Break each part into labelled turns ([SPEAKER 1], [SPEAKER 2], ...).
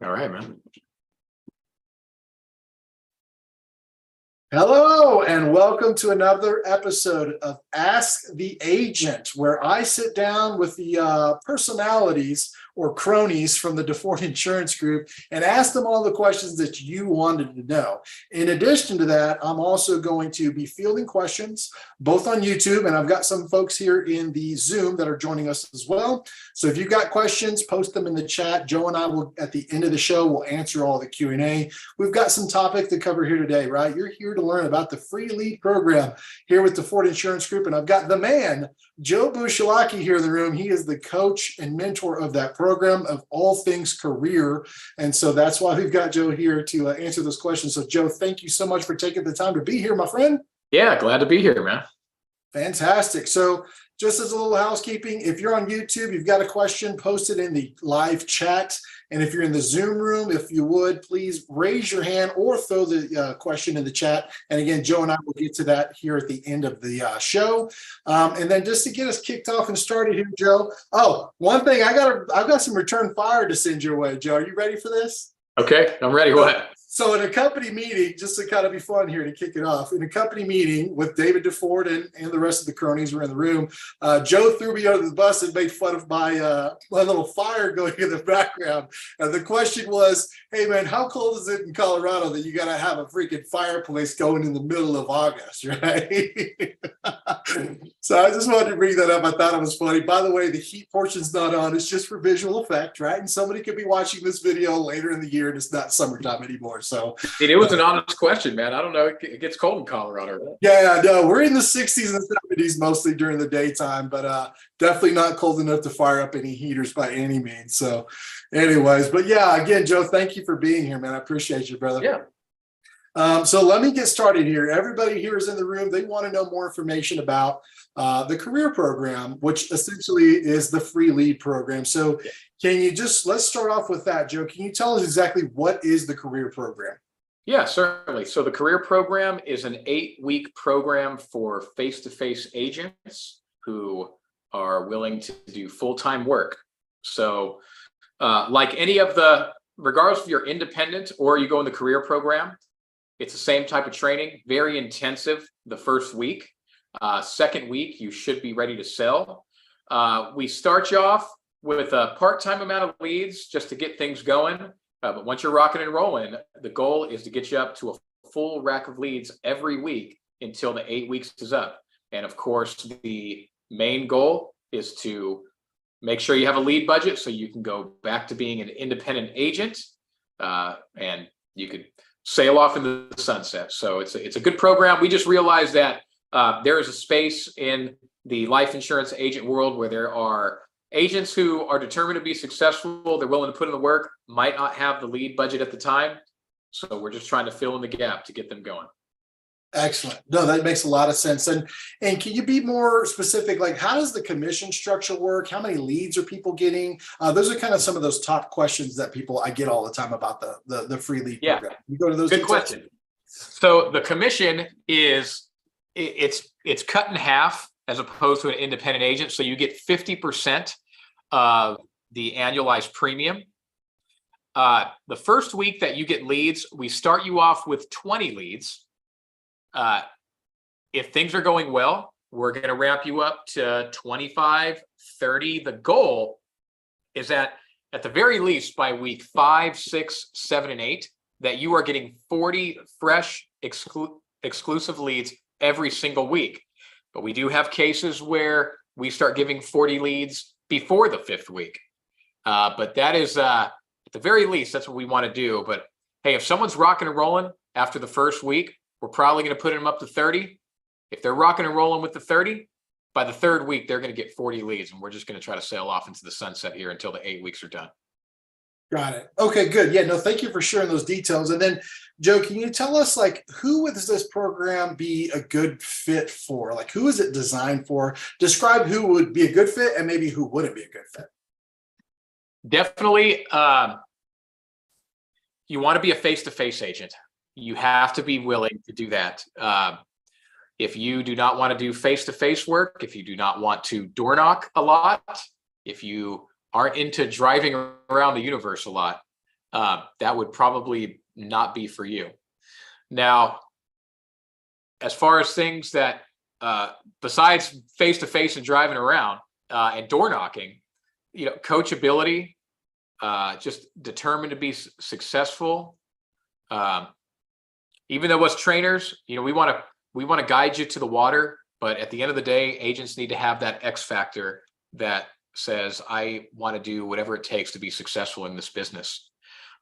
[SPEAKER 1] All right, man.
[SPEAKER 2] Hello, and welcome to another episode of Ask the Agent, where I sit down with the personalities or cronies from the DeFord Insurance Group and ask them all the questions that you wanted to know. In addition to that, I'm also going to be fielding questions both on YouTube, and I've got some folks here in the Zoom that are joining us as well. So if you've got questions, post them in the chat. Joe and I will, at the end of the show, will answer all the Q&A. We've got some topic to cover here today, right? You're here to learn about the free lead program here with the DeFord Insurance Group, and I've got the man, Joe Bushiwaki, here in the room. He is the coach and mentor of that program of all things career, and so that's why we've got Joe here to answer those questions. So Joe, thank you so much for taking the time to be here, my friend.
[SPEAKER 1] Yeah, glad to be here, man.
[SPEAKER 2] Fantastic. So just as a little housekeeping, if you're on YouTube, you've got a question, post it in the live chat. And if you're in the Zoom room, if you would, please raise your hand or throw the question in the chat. And again, Joe and I will get to that here at the end of the show. And then just to get us kicked off and started here, Joe. Oh, one thing, I've got some return fire to send your way, Joe. Are you ready for this?
[SPEAKER 1] Okay, I'm ready. What?
[SPEAKER 2] So in a company meeting, just to kind of be fun here to kick it off, in a company meeting with David DeFord and the rest of the cronies were in the room, Joe threw me under the bus and made fun of my little fire going in the background. And the question was, hey man, how cold is it in Colorado that you got to have a freaking fireplace going in the middle of August, right? So I just wanted to bring that up. I thought it was funny. By the way, the heat portion's not on. It's just for visual effect, right? And somebody could be watching this video later in the year and it's not summertime anymore. So
[SPEAKER 1] it was an honest question, man. I don't know. It gets cold in Colorado, right?
[SPEAKER 2] Yeah, no, we're in the 60s and 70s mostly during the daytime, but definitely not cold enough to fire up any heaters by any means. So anyways, but yeah, again, Joe, thank you for being here, man. I appreciate you, brother.
[SPEAKER 1] Yeah.
[SPEAKER 2] So let me get started here. Everybody here is in the room. They want to know more information about the career program, which essentially is the free lead program. So can you let's start off with that, Joe. Can you tell us exactly what is the career program?
[SPEAKER 1] Yeah, certainly. So the career program is an 8-week program for face-to-face agents who are willing to do full-time work. So like any of regardless if you're independent or you go in the career program, it's the same type of training, very intensive the first week. Second week, you should be ready to sell. We start you off with a part-time amount of leads just to get things going. But once you're rocking and rolling, the goal is to get you up to a full rack of leads every week until the 8 weeks is up. And of course, the main goal is to make sure you have a lead budget so you can go back to being an independent agent and you could sail off into the sunset. So it's a good program. We just realized that there is a space in the life insurance agent world where there are agents who are determined to be successful. They're willing to put in the work, might not have the lead budget at the time. So we're just trying to fill in the gap to get them going.
[SPEAKER 2] Excellent. No, that makes a lot of sense. And can you be more specific? Like, how does the commission structure work? How many leads are people getting? Those are kind of some of those top questions that I get all the time about the free lead program. You go to those.
[SPEAKER 1] Good question. So the commission is it's cut in half as opposed to an independent agent. So you get 50% of the annualized premium. The first week that you get leads, we start you off with 20 leads. If things are going well, we're going to ramp you up to 25, 30. The goal is that at the very least by week 5, 6, 7, and 8, that you are getting 40 fresh exclusive leads every single week. But we do have cases where we start giving 40 leads before the 5th week. But that is, at the very least, that's what we want to do. But hey, if someone's rocking and rolling after the first week, we're probably going to put them up to 30. If they're rocking and rolling with the 30, by the 3rd week, they're going to get 40 leads. And we're just going to try to sail off into the sunset here until the 8 weeks are done.
[SPEAKER 2] Got it. Okay, good. Yeah, no, thank you for sharing those details. And then, Joe, can you tell us, like, who would this program be a good fit for? Like, who is it designed for? Describe who would be a good fit and maybe who wouldn't be a good fit.
[SPEAKER 1] Definitely, you want to be a face-to-face agent. You have to be willing to do that. If you do not want to do face-to-face work, if you do not want to door knock a lot, if you aren't into driving around the universe a lot, that would probably not be for you. Now, as far as things that, besides face-to-face and driving around and door knocking, coachability, just determined to be successful. Even though as trainers, we want to guide you to the water, but at the end of the day, agents need to have that X factor that says, I want to do whatever it takes to be successful in this business.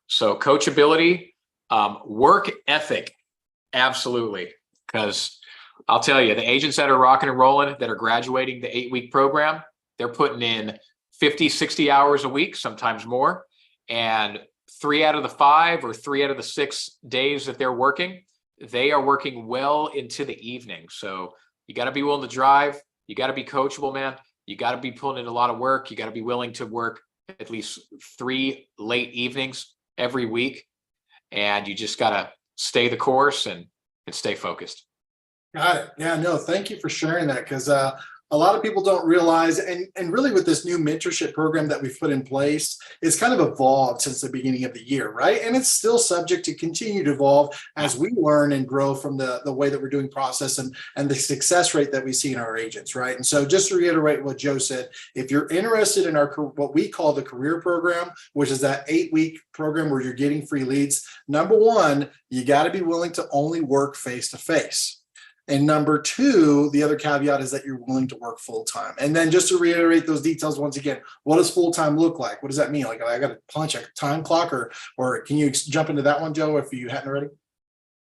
[SPEAKER 1] So coachability, work ethic, absolutely. Because I'll tell you, the agents that are rocking and rolling, that are graduating the 8-week program, they're putting in 50, 60 hours a week, sometimes more. And 3 out of the 5 or 3 out of the 6 days that they're working, they are working well into the evening. So you got to be willing to drive. You got to be coachable, man. You got to be pulling in a lot of work. You got to be willing to work at least 3 late evenings every week. And you just got to stay the course and stay focused.
[SPEAKER 2] Got it. Yeah, no, thank you for sharing that, because a lot of people don't realize, and really with this new mentorship program that we've put in place, it's kind of evolved since the beginning of the year, right? And it's still subject to continue to evolve as we learn and grow from the way that we're doing process and the success rate that we see in our agents, right? And so just to reiterate what Joe said, if you're interested in our what we call the career program, which is that 8-week program where you're getting free leads, number one, you got to be willing to only work face-to-face. And number two, the other caveat is that you're willing to work full time. And then just to reiterate those details once again, what does full time look like? What does that mean? Like, I got to punch a time clock, or can you jump into that one, Joe, if you hadn't already?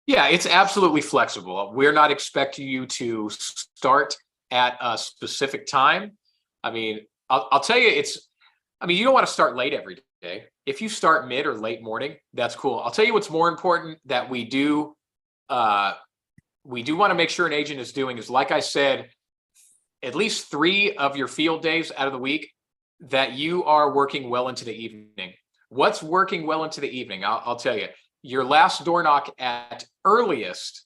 [SPEAKER 1] Yeah, it's absolutely flexible. We're not expecting you to start at a specific time. I mean, I'll tell you, you don't want to start late every day. If you start mid or late morning, that's cool. I'll tell you what's more important that we do want to make sure an agent is doing is, like I said, at least 3 of your field days out of the week that you are working well into the evening. What's working well into the evening? I'll tell you, your last door knock at earliest,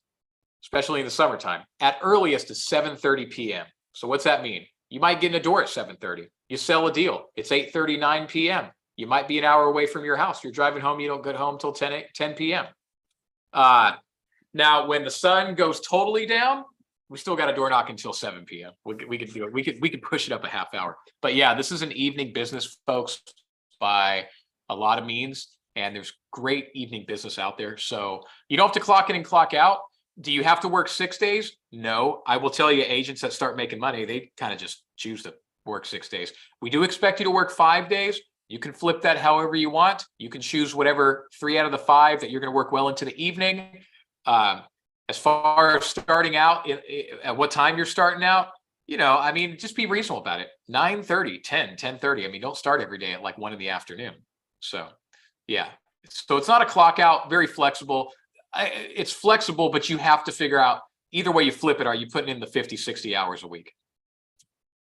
[SPEAKER 1] especially in the summertime, at earliest is 7:30 p.m. So what's that mean? You might get in a door at 7:30. You sell a deal. It's 8:39 p.m. You might be an hour away from your house. You're driving home. You don't get home till 10 p.m. Now, when the sun goes totally down, we still got a door knock until 7 p.m. We could do it. We could push it up a half hour. But yeah, this is an evening business, folks, by a lot of means. And there's great evening business out there. So you don't have to clock in and clock out. Do you have to work 6 days? No. I will tell you, agents that start making money, they kind of just choose to work 6 days. We do expect you to work 5 days. You can flip that however you want. You can choose whatever 3 out of the 5 that you're going to work well into the evening. As far as starting out, at what time you're starting out, just be reasonable about it. 9:30, 10, 10:30. Don't start every day at like 1 in the afternoon. So yeah, so it's not a clock out, very flexible. It's flexible, but you have to figure out either way you flip it. Are you putting in the 50, 60 hours a week?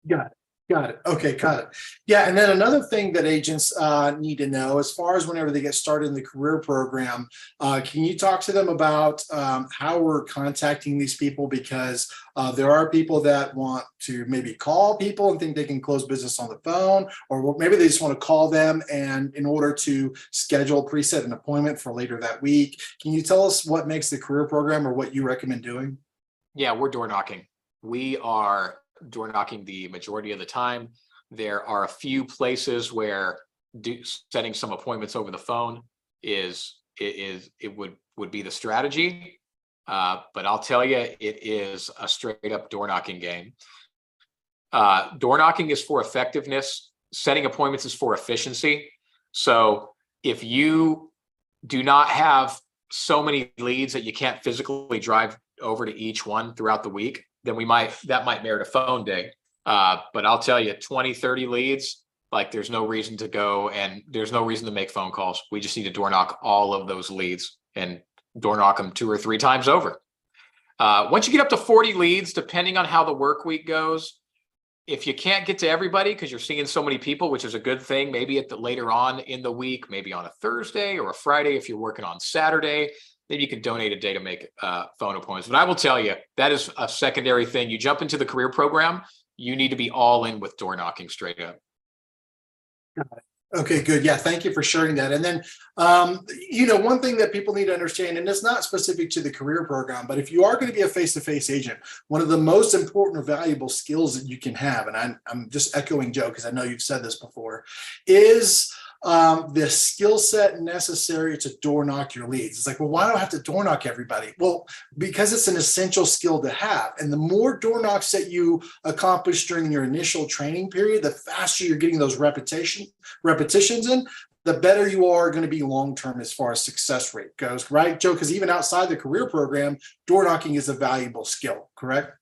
[SPEAKER 2] Got it. Got it. Okay, got it. Yeah, and then another thing that agents need to know, as far as whenever they get started in the career program, can you talk to them about how we're contacting these people? Because there are people that want to maybe call people and think they can close business on the phone, or maybe they just want to call them and in order to schedule, preset an appointment for later that week. Can you tell us what makes the career program or what you recommend doing?
[SPEAKER 1] Yeah, we're door knocking. We are door knocking the majority of the time. There are a few places where setting some appointments over the phone would be the strategy. But I'll tell you, it is a straight up door knocking game. Door knocking is for effectiveness. Setting appointments is for efficiency. So if you do not have so many leads that you can't physically drive over to each one throughout the week, then that might merit a phone day. But I'll tell you, 20, 30 leads, like there's no reason to go and there's no reason to make phone calls. We just need to door knock all of those leads and door knock them 2 or 3 times over. Once you get up to 40 leads, depending on how the work week goes, if you can't get to everybody because you're seeing so many people, which is a good thing, maybe later on in the week, maybe on a Thursday or a Friday, if you're working on Saturday, maybe you can donate a day to make phone appointments. But I will tell you, that is a secondary thing. You jump into the career program, you need to be all in with door knocking straight up.
[SPEAKER 2] Okay, good. Yeah, thank you for sharing that. And then, one thing that people need to understand, and it's not specific to the career program, but if you are going to be a face-to-face agent, one of the most important or valuable skills that you can have, and I'm just echoing Joe because I know you've said this before, is the skill set necessary to door knock your leads. It's like, well, why do I have to door knock everybody? Well, because it's an essential skill to have. And the more door knocks that you accomplish during your initial training period, the faster you're getting those repetitions in, the better you are going to be long-term as far as success rate goes, right, Joe? Because even outside the career program, door knocking is a valuable skill, correct?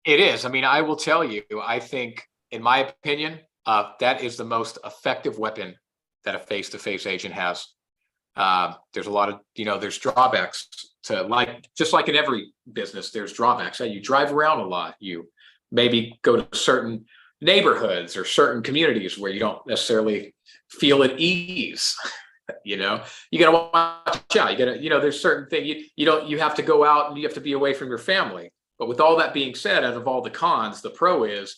[SPEAKER 1] It is. I mean, I will tell you, I think, in my opinion, that is the most effective weapon that a face-to-face agent has. There's a lot of, there's drawbacks to just like in every business, there's drawbacks. You drive around a lot. You maybe go to certain neighborhoods or certain communities where you don't necessarily feel at ease. You got to watch out. There's certain things you have to go out and you have to be away from your family. But with all that being said, out of all the cons, the pro is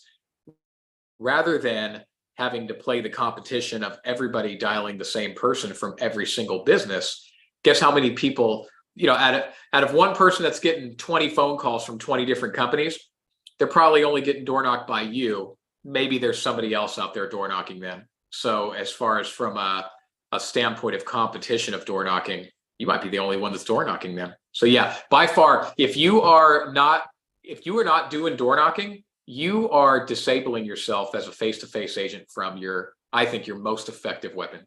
[SPEAKER 1] rather than having to play the competition of everybody dialing the same person from every single business, guess how many people, out of one person that's getting 20 phone calls from 20 different companies, they're probably only getting door knocked by you. Maybe there's somebody else out there door knocking them. So as far as from a standpoint of competition of door knocking, you might be the only one that's door knocking them. So yeah, by far, if you are not doing door knocking, you are disabling yourself as a face-to-face agent from I think, your most effective weapon.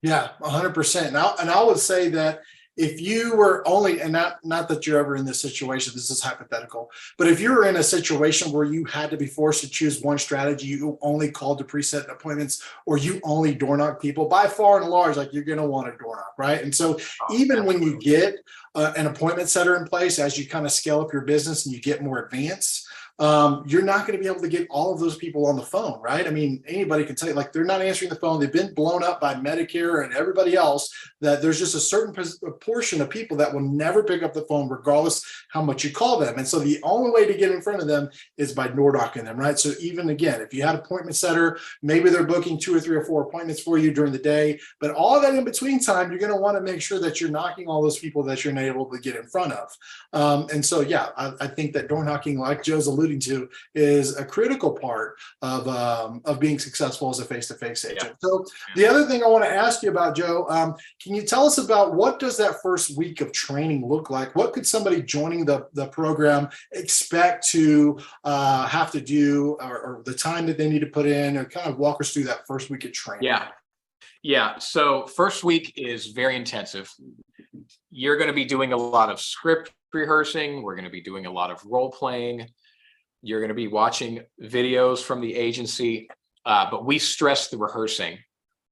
[SPEAKER 2] Yeah, 100%. And I would say that if you were only, and not that you're ever in this situation, this is hypothetical, but if you were in a situation where you had to be forced to choose one strategy, you only called to preset appointments, or you only door knock people, by far and large, like, you're going to want to door knock, right? And so even when you get an appointment setter in place, as you kind of scale up your business and you get more advanced, you're not going to be able to get all of those people on the phone, right? I mean, anybody can tell you, like, they're not answering the phone. They've been blown up by Medicare and everybody else, that there's just a certain portion of people that will never pick up the phone regardless how much you call them. And so the only way to get in front of them is by door knocking them, right? So even again, if you had an appointment setter, maybe they're booking 2 or 3 or 4 appointments for you during the day, but all that in between time, you're going to want to make sure that you're knocking all those people that you're not able to get in front of. And so, yeah, I think that door knocking, like Joe's alluding to, is a critical part of being successful as a face-to-face agent. Yeah. So the other thing I want to ask you about, Joe, can you tell us about what does that first week of training look like? What could somebody joining the program expect to have to do, or the time that they need to put in, or kind of walk us through that first week of training?
[SPEAKER 1] Yeah. So first week is very intensive. You're going to be doing a lot of script rehearsing. We're going to be doing a lot of role playing. You're going to be watching videos from the agency, but we stress the rehearsing,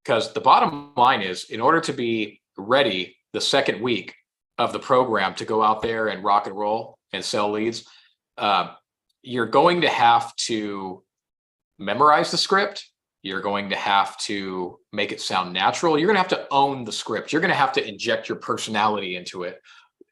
[SPEAKER 1] because the bottom line is, in order to be ready the second week of the program to go out there and rock and roll and sell leads, you're going to have to memorize the script. You're going to have to make it sound natural. You're going to have to own the script. You're going to have to inject your personality into it.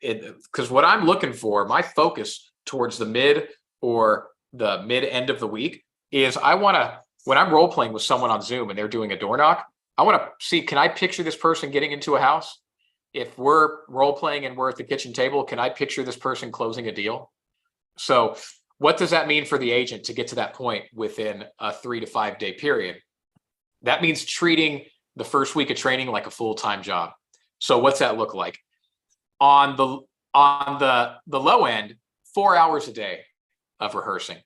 [SPEAKER 1] Because what I'm looking for, my focus towards the mid end of the week, is when I'm role playing with someone on Zoom and they're doing a door knock, I want to see, can I picture this person getting into a house? If we're role playing and we're at the kitchen table, can I picture this person closing a deal? So what does that mean for the agent to get to that point within a 3 to 5 day period? That means treating the first week of training like a full-time job. So what's that look like? On the low end, 4 hours a day of rehearsing.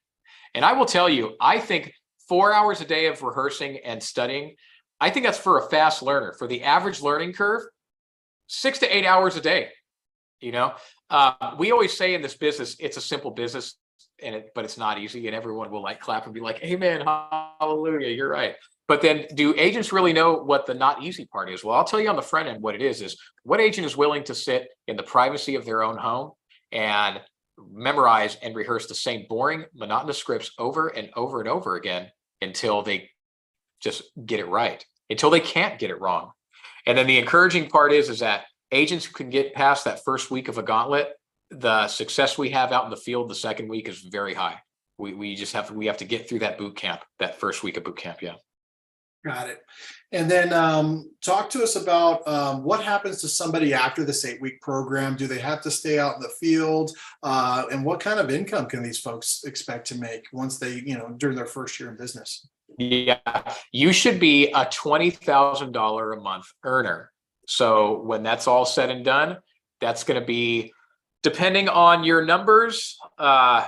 [SPEAKER 1] And I will tell you, I think 4 hours a day of rehearsing and studying, I think that's for a fast learner. For the average learning curve, 6 to 8 hours a day. We always say in this business, it's a simple business, but it's not easy. And everyone will clap and be like, amen, hallelujah, you're right. But then, do agents really know what the not easy part is? Well, I'll tell you on the front end what it is what agent is willing to sit in the privacy of their own home and memorize and rehearse the same boring, monotonous scripts over and over and over again until they just get it right, until they can't get it wrong. And then the encouraging part is that agents who can get past that first week of a gauntlet, the success we have out in the field the second week is very high. We have to get through that boot camp, that first week of boot camp. Yeah.
[SPEAKER 2] Got it. And then talk to us about what happens to somebody after this 8-week program. Do they have to stay out in the field? And what kind of income can these folks expect to make once they, during their first year in business?
[SPEAKER 1] Yeah, you should be a $20,000 a month earner. So when that's all said and done, that's going to be, depending on your numbers, a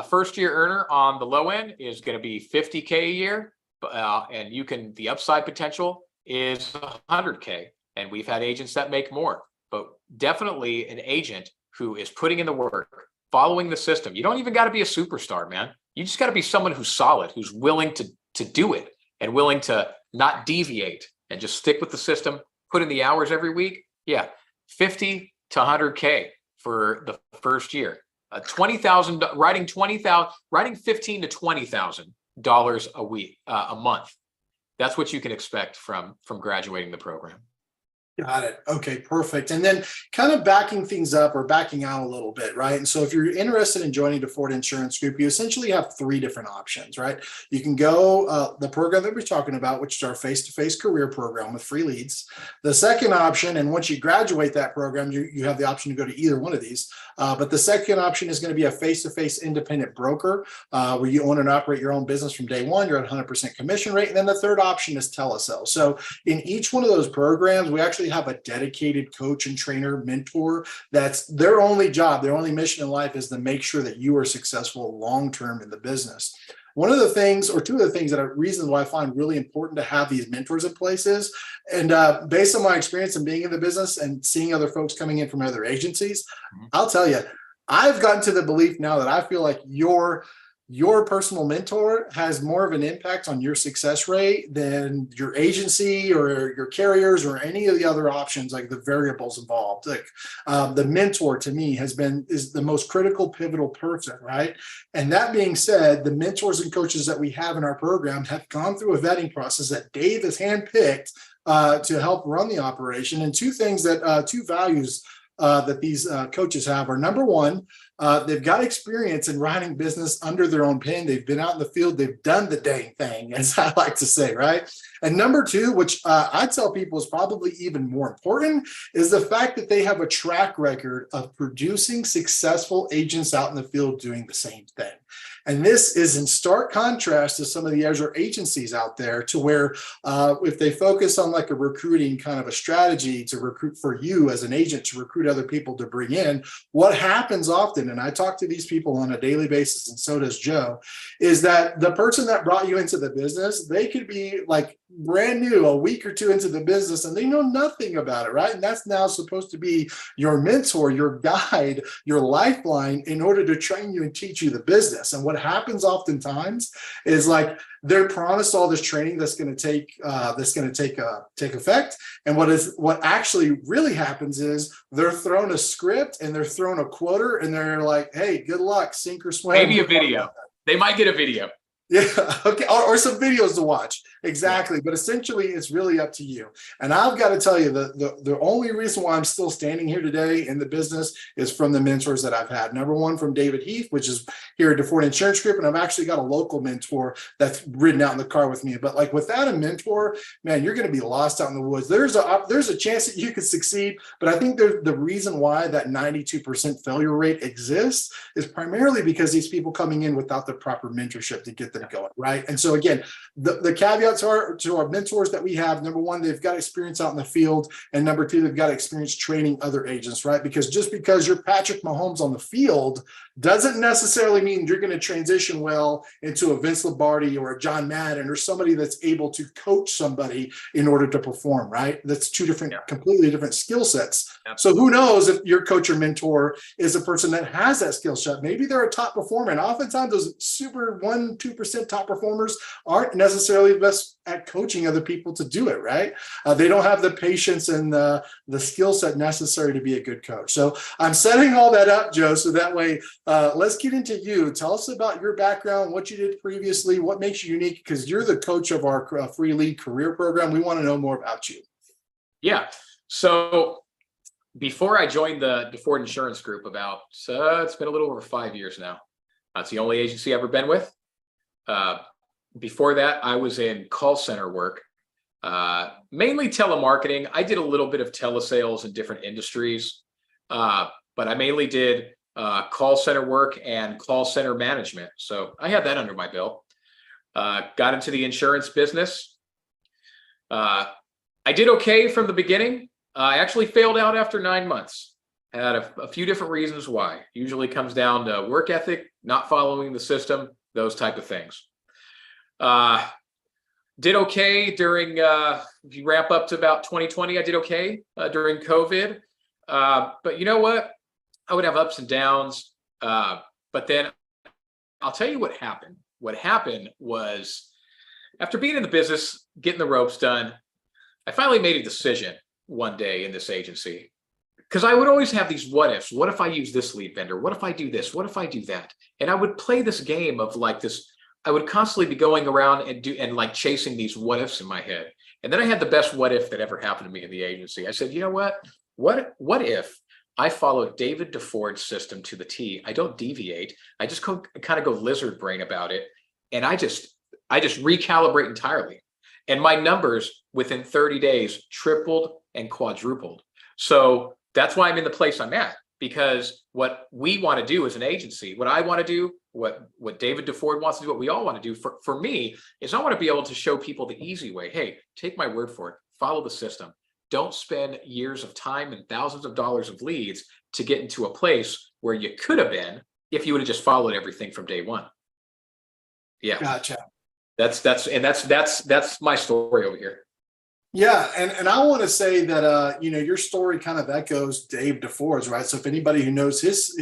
[SPEAKER 1] first year earner on the low end is going to be $50K a year. And the upside potential is $100K. And we've had agents that make more, but definitely an agent who is putting in the work, following the system. You don't even got to be a superstar, man. You just got to be someone who's solid, who's willing to do it and willing to not deviate and just stick with the system, put in the hours every week. Yeah, 50 to 100K for the first year. 20,000, writing 20,000, writing 15 to 20,000 dollars a week, a month. That's what you can expect from graduating the program.
[SPEAKER 2] Got it. Okay, perfect. And then kind of backing things up or backing out a little bit, right? And so if you're interested in joining DeFord Insurance Group, you essentially have 3 different options, right? You can go the program that we're talking about, which is our face-to-face career program with free leads. The second option, and once you graduate that program, you have the option to go to either one of these. But the second option is going to be a face-to-face independent broker where you own and operate your own business from day one. You're at 100% commission rate. And then the third option is telesales. So in each one of those programs, we actually have a dedicated coach and trainer mentor. That's their only job. Their only mission in life is to make sure that you are successful long-term in the business. One of the things, or two of the things that are reasons why I find really important to have these mentors in places, and based on my experience and being in the business and seeing other folks coming in from other agencies, I'll tell you, I've gotten to the belief now that I feel like your personal mentor has more of an impact on your success rate than your agency or your carriers or any of the other options, like the variables involved. Like the mentor to me is the most critical, pivotal person, right? And that being said, the mentors and coaches that we have in our program have gone through a vetting process that Dave has handpicked to help run the operation. And two values that these coaches have are, number one, they've got experience in running business under their own pen. They've been out in the field. They've done the dang thing, as I like to say, right? And number two, which I tell people is probably even more important, is the fact that they have a track record of producing successful agents out in the field doing the same thing. And this is in stark contrast to some of the other agencies out there, to where if they focus on like a recruiting kind of a strategy to recruit for you as an agent, to recruit other people to bring in, what happens often, and I talk to these people on a daily basis, and so does Joe, is that the person that brought you into the business, they could be like brand new a week or two into the business and they know nothing about it, right? And that's now supposed to be your mentor, your guide, your lifeline in order to train you and teach you the business. And what happens oftentimes is like they're promised all this training that's going to take effect. And what actually really happens is they're thrown a script and they're thrown a quota and they're like, hey, good luck, sink or swim.
[SPEAKER 1] Maybe a video. They might get a video.
[SPEAKER 2] Yeah. Okay. Or some videos to watch. Exactly. But essentially, it's really up to you. And I've got to tell you, the only reason why I'm still standing here today in the business is from the mentors that I've had. Number one, from David Heath, which is here at DeFord Insurance Group. And I've actually got a local mentor that's ridden out in the car with me. But like without a mentor, man, you're going to be lost out in the woods. There's a chance that you could succeed. But I think the reason why that 92% failure rate exists is primarily because these people coming in without the proper mentorship to get them going, right? And so again, the caveats are to our mentors that we have. Number one, they've got experience out in the field, and number two, they've got experience training other agents, right? Because just because you're Patrick Mahomes on the field doesn't necessarily mean you're going to transition well into a Vince Lombardi or a John Madden or somebody that's able to coach somebody in order to perform, right? That's two different, completely different skill sets. So who knows if your coach or mentor is a person that has that skill set? Maybe they're a top performer, and oftentimes those super 1-2% top performers aren't necessarily the best at coaching other people to do it, right? They don't have the patience and the skill set necessary to be a good coach. So I'm setting all that up, Joe, so that way, let's get into you. Tell us about your background, what you did previously, what makes you unique, because you're the coach of our free lead career program. We want to know more about you. Yeah.
[SPEAKER 1] So before I joined the DeFord Insurance Group, it's been a little over 5 years now. That's the only agency I've ever been with. Before that, I was in call center work Mainly telemarketing. I did a little bit of telesales in different industries, but I mainly did call center work and call center management. So I had that under my belt. Got into the insurance business. I did okay from the beginning. I actually failed out after 9 months. Had a few different reasons why. Usually comes down to work ethic, not following the system, those type of things. Did okay during, if you wrap up to about 2020, I did okay during COVID. But you know what? I would have ups and downs. But then I'll tell you what happened. What happened was, after being in the business, getting the ropes done, I finally made a decision one day in this agency. Because I would always have these what ifs. What if I use this lead vendor? What if I do this? What if I do that? And I would play this game of like this. I would constantly be going around and like chasing these what ifs in my head. And then I had the best what if that ever happened to me in the agency. I said, you know what? What if I follow David DeFord's system to the T? I don't deviate. I just kind of go lizard brain about it. And I just recalibrate entirely. And my numbers within 30 days tripled and quadrupled. So that's why I'm in the place I'm at, because what we want to do as an agency, what I want to do, what David DeFord wants to do, what we all want to do for me is I want to be able to show people the easy way. Hey, take my word for it. Follow the system. Don't spend years of time and thousands of dollars of leads to get into a place where you could have been if you would have just followed everything from day one. Yeah.
[SPEAKER 2] Gotcha.
[SPEAKER 1] That's my story over here.
[SPEAKER 2] Yeah, and I want to say that your story kind of echoes Dave DeFord's, right? So if anybody who knows his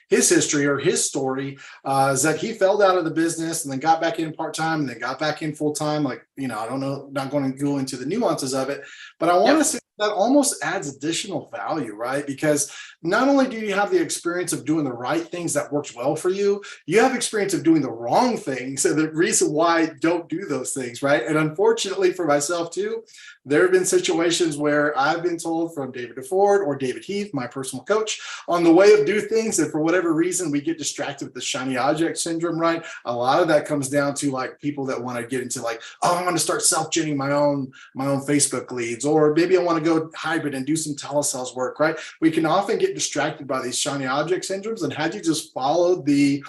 [SPEAKER 2] history or his story, is that he fell out of the business and then got back in part-time and then got back in full-time. Like, I don't know, not going to go into the nuances of it, but I want to say that almost adds additional value, right? Because not only do you have the experience of doing the right things that works well for you, you have experience of doing the wrong things and the reason why don't do those things, right? And unfortunately for myself too, there have been situations where I've been told from David DeFord or David Heath, my personal coach, on the way of do things, and for whatever reason, we get distracted with the shiny object syndrome, right? A lot of that comes down to like people that want to get into like, oh, I'm going to start self-genning my own Facebook leads, or maybe I want to go hybrid and do some telesales work, right? We can often get distracted by these shiny object syndromes, and had you just followed the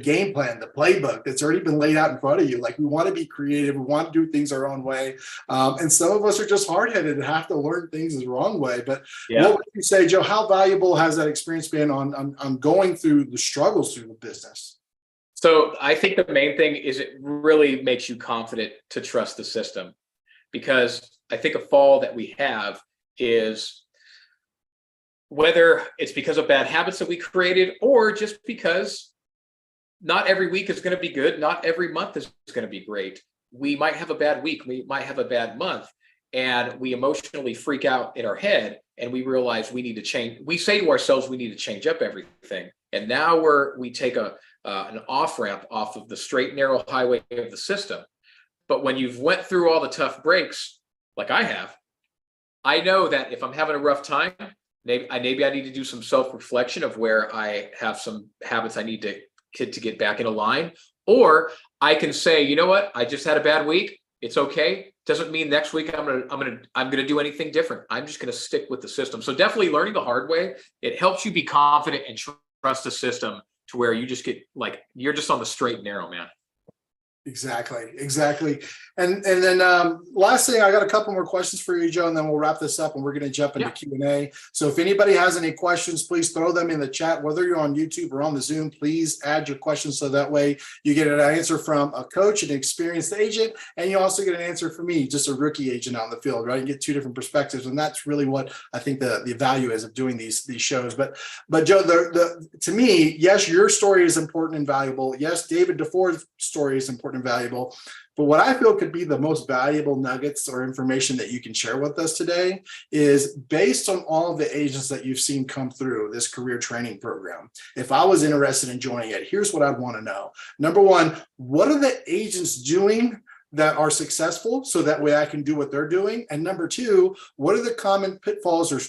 [SPEAKER 2] game plan, the playbook that's already been laid out in front of you. Like, we want to be creative. We want to do things our own way. And some of us are just hard-headed and have to learn things the wrong way. But what would you say, Joe, how valuable has that experience been on going through the struggles through the business?
[SPEAKER 1] So I think the main thing is it really makes you confident to trust the system, because I think a fall that we have is whether it's because of bad habits that we created or just because not every week is going to be good. Not every month is going to be great. We might have a bad week. We might have a bad month, and we emotionally freak out in our head, and we realize we need to change. We say to ourselves, we need to change up everything. And now we take an off ramp off of the straight, narrow highway of the system. But when you've went through all the tough breaks, like I have, I know that if I'm having a rough time, maybe I need to do some self-reflection of where I have some habits I need to get back in a line. Or I can say, you know what, I just had a bad week. It's okay. Doesn't mean next week I'm gonna do anything different. I'm just gonna stick with the system. So definitely learning the hard way. It helps you be confident and trust the system to where you just get like, you're just on the straight and narrow, man.
[SPEAKER 2] Exactly. And then last thing, I got a couple more questions for you, Joe, and then we'll wrap this up and we're going to jump into Q&A. So if anybody has any questions, please throw them in the chat, whether you're on YouTube or on the Zoom. Please add your questions so that way you get an answer from a coach, an experienced agent, and you also get an answer from me, just a rookie agent out in the field, right? You get two different perspectives, and that's really what I think the value is of doing these shows. But Joe, to me, yes, your story is important and valuable. Yes, David DeFord's story is important and valuable. But what I feel could be the most valuable nuggets or information that you can share with us today is based on all of the agents that you've seen come through this career training program. If I was interested in joining it, here's what I'd want to know. Number one, what are the agents doing that are successful so that way I can do what they're doing? And number two, what are the common pitfalls or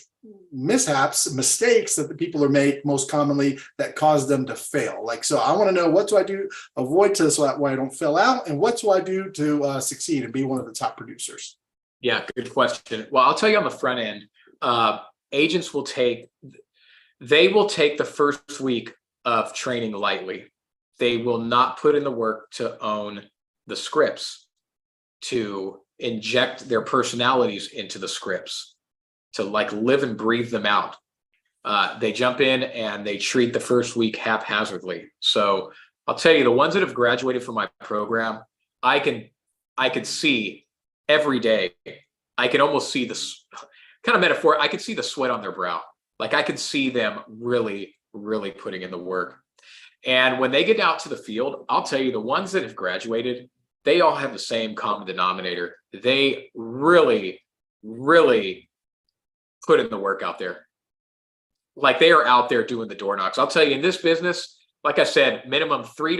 [SPEAKER 2] mishaps, mistakes that the people are make most commonly that cause them to fail? Like, so I want to know, what do I do avoid so that way I don't fail out, and what do I do to succeed and be one of the top producers?
[SPEAKER 1] Yeah, good question. Well, I'll tell you on the front end, agents will take the first week of training lightly. They will not put in the work to own the scripts, to inject their personalities into the scripts, to like live and breathe them out. They jump in and they treat the first week haphazardly. So I'll tell you, the ones that have graduated from my program, I could see every day. I can almost see this kind of metaphor. I could see the sweat on their brow. Like I could see them really, really putting in the work. And when they get out to the field, I'll tell you, the ones that have graduated, they all have the same common denominator. They really, really put in the work out there. Like they are out there doing the door knocks. I'll tell you, in this business, like I said, minimum three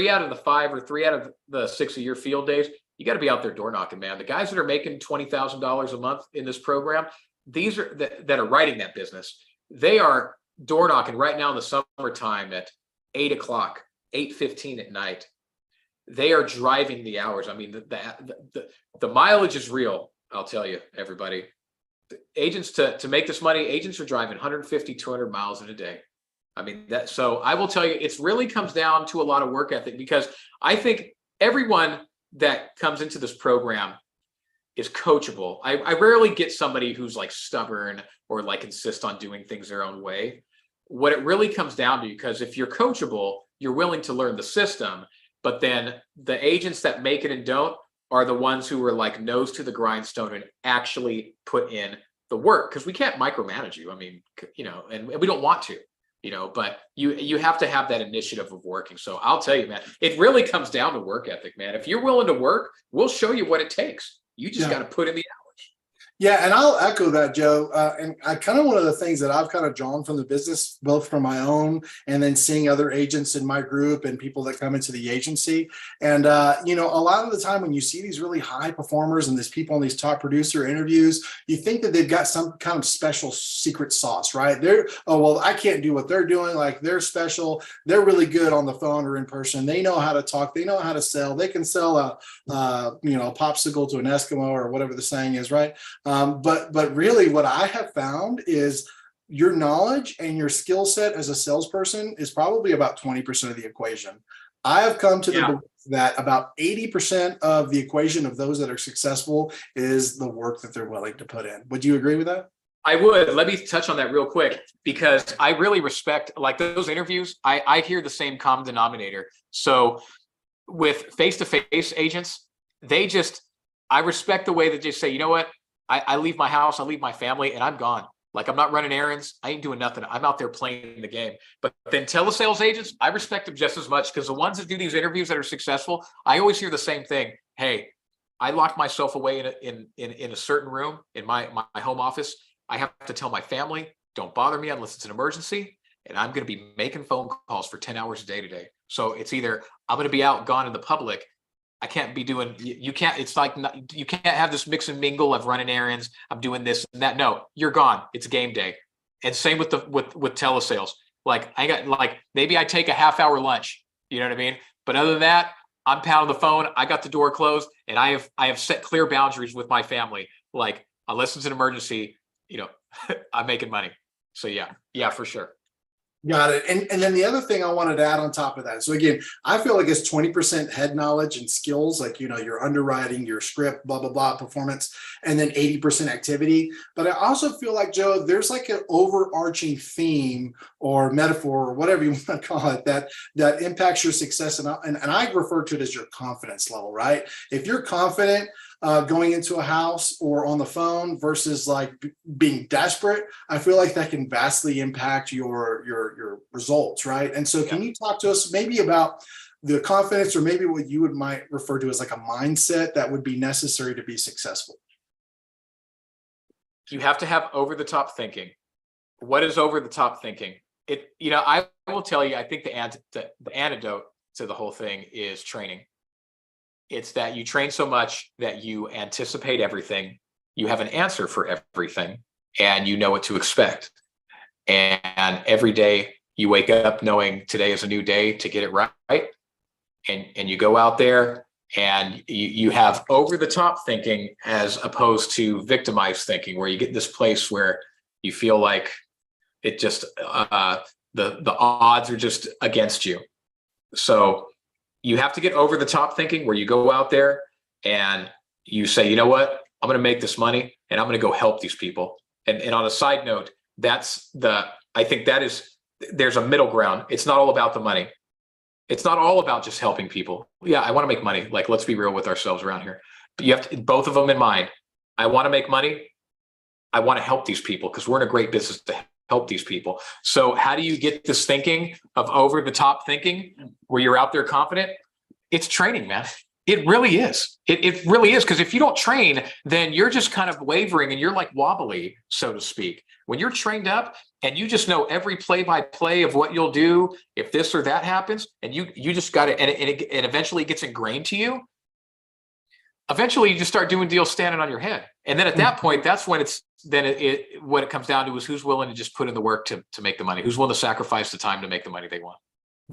[SPEAKER 1] out of the 5 or 3 out of the 6 of your field days, you got to be out there door knocking, man. The guys that are making $20,000 a month in this program, these are that are writing that business. They are door knocking right now in the summertime at 8 o'clock, 8:15 at night. They are driving the hours. I mean, the mileage is real. I'll tell you, everybody. Agents to make this money, agents are driving 150, 200 miles in a day. I mean, so I will tell you, it really comes down to a lot of work ethic, because I think everyone that comes into this program is coachable. I rarely get somebody who's like stubborn or like insist on doing things their own way. What it really comes down to, because if you're coachable, you're willing to learn the system, but then the agents that make it and don't are the ones who are like nose to the grindstone and actually put in the work, because we can't micromanage you. I mean, and we don't want to, but you have to have that initiative of working. So I'll tell you, man, it really comes down to work ethic, man. If you're willing to work, we'll show you what it takes. You just got to put in the hours.
[SPEAKER 2] Yeah, and I'll echo that, Joe. And I kind of, one of the things that I've kind of drawn from the business, both from my own and then seeing other agents in my group and people that come into the agency. And, a lot of the time when you see these really high performers and these people in these top producer interviews, you think that they've got some kind of special secret sauce, right? I can't do what they're doing. Like they're special. They're really good on the phone or in person. They know how to talk. They know how to sell. They can sell a popsicle to an Eskimo or whatever the saying is, right? But really what I have found is your knowledge and your skill set as a salesperson is probably about 20% of the equation. I have come to the belief that about 80% of the equation of those that are successful is the work that they're willing to put in. Would you agree with that?
[SPEAKER 1] I would. Let me touch on that real quick, because I really respect, like those interviews, I hear the same common denominator. So with face-to-face agents, I respect the way that they say, you know what? I leave my house, I leave my family, and I'm gone. Like I'm not running errands. I ain't doing nothing. I'm out there playing the game. But then telesales agents, I respect them just as much, because the ones that do these interviews that are successful, I always hear the same thing. Hey, I locked myself away in a certain room in my home office. I have to tell my family, don't bother me unless it's an emergency. And I'm going to be making phone calls for 10 hours a day today. So it's either I'm going to be out gone in the public. I can't be doing, you can't, it's like, you can't have this mix and mingle of running errands. I'm doing this and that. No, you're gone. It's game day. And same with with telesales. Like I got, like, maybe I take a half-hour lunch, you know what I mean? But other than that, I'm pounding the phone. I got the door closed, and I have set clear boundaries with my family. Like unless it's an emergency, I'm making money. So yeah, for sure.
[SPEAKER 2] Got it. And then the other thing I wanted to add on top of that. So again, I feel like it's 20% head knowledge and skills, like, your underwriting, your script, blah, blah, blah, performance, and then 80% activity. But I also feel like, Joe, there's like an overarching theme or metaphor or whatever you want to call it that impacts your success. And I refer to it as your confidence level, right? If you're confident going into a house or on the phone versus like being desperate, I feel like that can vastly impact your results, right? And so can you talk to us maybe about the confidence, or maybe what you might refer to as like a mindset that would be necessary to be successful?
[SPEAKER 1] You have to have over the top thinking. What is over the top thinking? I will tell you, I think the antidote to the whole thing is training. It's that you train so much that you anticipate everything, you have an answer for everything, and you know what to expect. And every day you wake up knowing today is a new day to get it right. And you go out there And you have over the top thinking as opposed to victimized thinking, where you get this place where you feel like it just the odds are just against you. So you have to get over the top thinking, where you go out there and you say, you know what, I'm going to make this money and I'm going to go help these people. And on a side note, I think there's a middle ground. It's not all about the money. It's not all about just helping people. Yeah, I want to make money. Like, let's be real with ourselves around here. But you have to, both of them in mind. I want to make money. I want to help these people because we're in a great business to help these people. So how do you get this thinking of over the top thinking where you're out there confident? It's training, man. It really is. It really is. Because if you don't train, then you're just kind of wavering and you're like wobbly, so to speak. When you're trained up and you just know every play-by-play of what you'll do if this or that happens, and you just got it, and it eventually gets ingrained to you. Eventually, you just start doing deals standing on your head, and then at that point, that's when what it comes down to is who's willing to just put in the work to make the money, who's willing to sacrifice the time to make the money they want.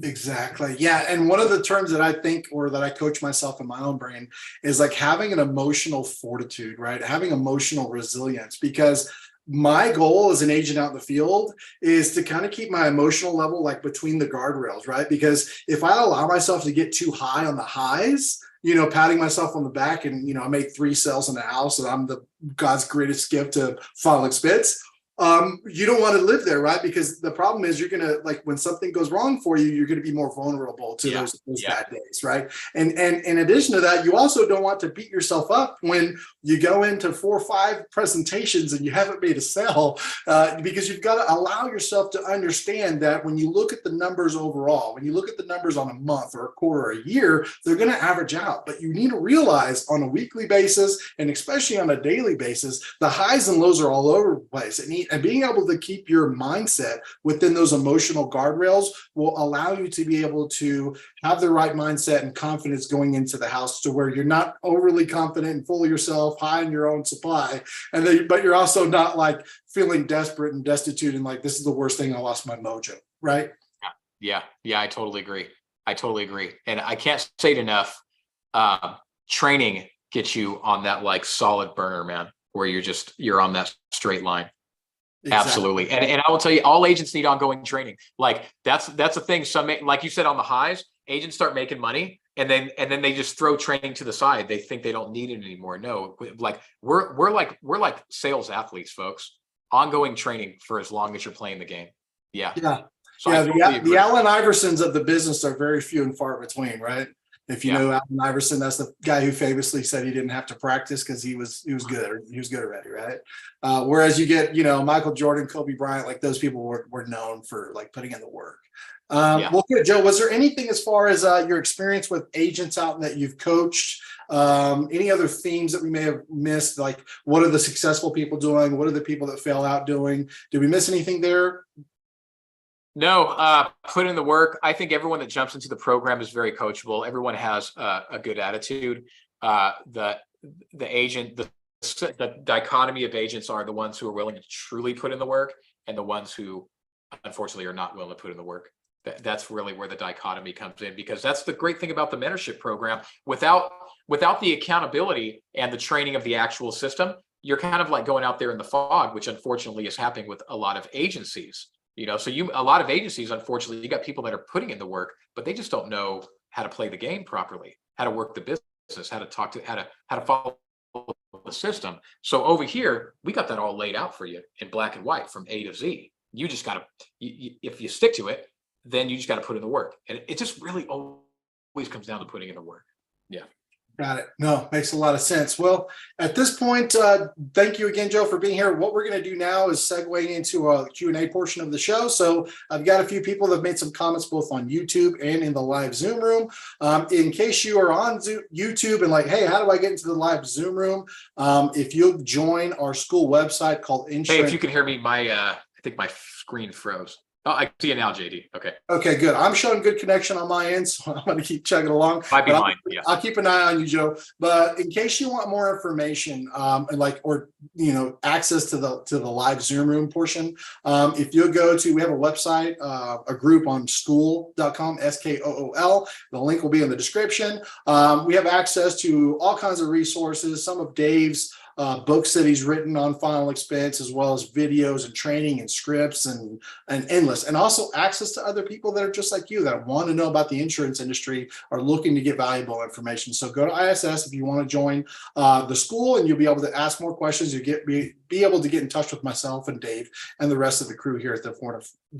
[SPEAKER 2] Exactly. Yeah. And one of the terms that I think, or that I coach myself in my own brain, is like having an emotional fortitude, right? Having emotional resilience, because my goal as an agent out in the field is to kind of keep my emotional level like between the guardrails, right? Because if I allow myself to get too high on the highs, patting myself on the back and, I made 3 sales in the house and I'm the God's greatest gift to falling spits. You don't want to live there, right? Because the problem is you're going to, like, when something goes wrong for you, you're going to be more vulnerable to those bad days, right? And in addition to that, you also don't want to beat yourself up when you go into 4 or 5 presentations and you haven't made a sale, because you've got to allow yourself to understand that when you look at the numbers overall, when you look at the numbers on a month or a quarter or a year, they're going to average out. But you need to realize on a weekly basis, and especially on a daily basis, the highs and lows are all over the place. And being able to keep your mindset within those emotional guardrails will allow you to be able to have the right mindset and confidence going into the house, to where you're not overly confident and full of yourself, high in your own supply, but you're also not like feeling desperate and destitute and like, this is the worst thing, I lost my mojo, right?
[SPEAKER 1] Yeah, I totally agree. And I can't say it enough. Training gets you on that like solid burner, man, where you're on that straight line. Exactly. Absolutely. And I will tell you, all agents need ongoing training. Like that's the thing. Some, like you said, on the highs, agents start making money and then they just throw training to the side. They think they don't need it anymore. No, like we're like sales athletes, folks. Ongoing training for as long as you're playing the game. Yeah. So
[SPEAKER 2] the Allen Iversons of the business are very few and far between, right? If you know Allen Iverson, that's the guy who famously said he didn't have to practice because he was good, or he was good already, right? Whereas you get, Michael Jordan, Kobe Bryant, like those people were known for like putting in the work. Well, good, Joe, was there anything as far as your experience with agents out that you've coached? Any other themes that we may have missed? Like, what are the successful people doing? What are the people that fail out doing? Did we miss anything there?
[SPEAKER 1] No, put in the work. I think everyone that jumps into the program is very coachable. Everyone has a good attitude. The dichotomy of agents are the ones who are willing to truly put in the work, and the ones who unfortunately are not willing to put in the work. That's really where the dichotomy comes in, because that's the great thing about the mentorship program. Without the accountability and the training of the actual system, you're kind of like going out there in the fog, which unfortunately is happening with a lot of agencies. So a lot of agencies, unfortunately, you got people that are putting in the work, but they just don't know how to play the game properly, how to work the business, how to talk to, how to follow the system. So over here, we got that all laid out for you in black and white from A to Z. You just got to, if you stick to it, then you just got to put in the work. And it just really always comes down to putting in the work. Yeah.
[SPEAKER 2] Got it. No, makes a lot of sense. Well, at this point, thank you again, Joe, for being here. What we're going to do now is segue into a Q&A portion of the show. So I've got a few people that have made some comments both on YouTube and in the live Zoom room. In case you are on YouTube and like, hey, how do I get into the live Zoom room? If you'll join our school website called Insurance.
[SPEAKER 1] Hey, if you can hear me, I think my screen froze. Oh, I see it now, JD. Okay.
[SPEAKER 2] Okay, good. I'm showing good connection on my end, so I'm going to keep chugging along.
[SPEAKER 1] Might be
[SPEAKER 2] But
[SPEAKER 1] mine. Yeah.
[SPEAKER 2] I'll keep an eye on you, Joe. But in case you want more information, access to the live Zoom room portion, if you'll go to, we have a website, a group on skool.com, SKOOL. The link will be in the description. We have access to all kinds of resources, some of Dave's books that he's written on final expense, as well as videos and training and scripts and endless, and also access to other people that are just like you that want to know about the insurance industry, are looking to get valuable information. So go to ISS if you want to join the school, and you'll be able to ask more questions. You be able to get in touch with myself and Dave and the rest of the crew here at the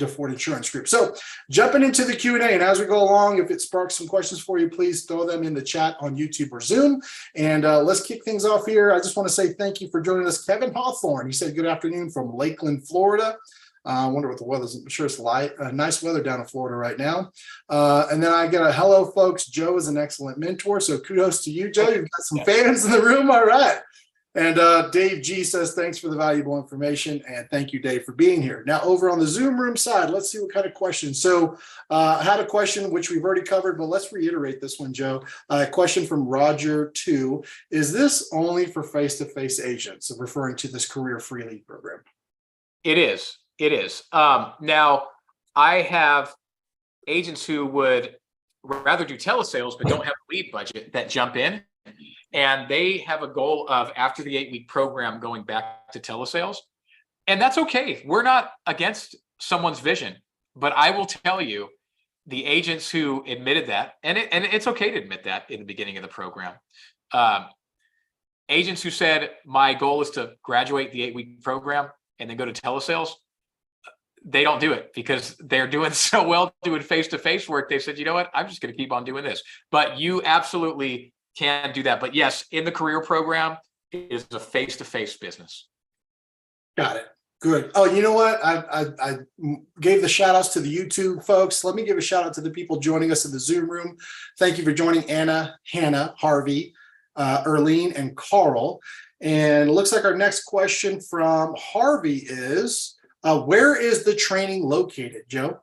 [SPEAKER 2] Ford Insurance Group. So jumping into the Q&A, and as we go along, if it sparks some questions for you, please throw them in the chat on YouTube or Zoom. And let's kick things off here. I just want to say thank you for joining us, Kevin Hawthorne. He said good afternoon from Lakeland, Florida. I wonder what the weather's. I'm sure it's nice weather down in Florida right now. And then I get a hello, folks. Joe is an excellent mentor. So kudos to you, Joe. You've got some fans in the room. All right. And Dave G says, thanks for the valuable information. And thank you, Dave, for being here. Now, over on the Zoom room side, let's see what kind of questions. So I had a question, which we've already covered, but let's reiterate this one, Joe. A question from Roger 2. Is this only for face-to-face agents, referring to this Career Free Lead program?
[SPEAKER 1] It is. It is. Now, I have agents who would rather do telesales, but don't have a lead budget that jump in. And they have a goal of, after the 8-week program, going back to telesales. And that's okay. We're not against someone's vision. But I will tell you, the agents who admitted that, and it's okay to admit that in the beginning of the program, agents who said, my goal is to graduate the 8-week program and then go to telesales, they don't do it because they're doing so well doing face-to-face work. They said, you know what, I'm just going to keep on doing this. But you absolutely can do that. But yes, in the career program, it is a face-to-face business.
[SPEAKER 2] Got it. Good. Oh, you know what? I gave the shout outs to the YouTube folks. Let me give a shout out to the people joining us in the Zoom room. Thank you for joining Anna, Hannah, Harvey, Erlene, and Carl. And it looks like our next question from Harvey is, where is the training located, Joe?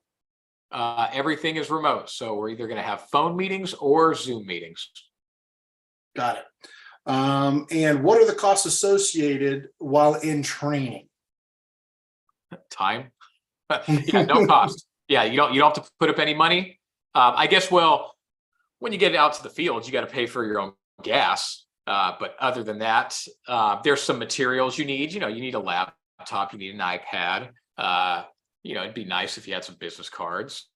[SPEAKER 1] Everything is remote. So we're either going to have phone meetings or Zoom meetings.
[SPEAKER 2] Got it. And what are the costs associated while in training?
[SPEAKER 1] Time. Yeah, no cost. Yeah, you don't have to put up any money. I guess, well, when you get out to the field, you got to pay for your own gas. But other than that, there's some materials you need. You need a laptop, you need an iPad. It'd be nice if you had some business cards.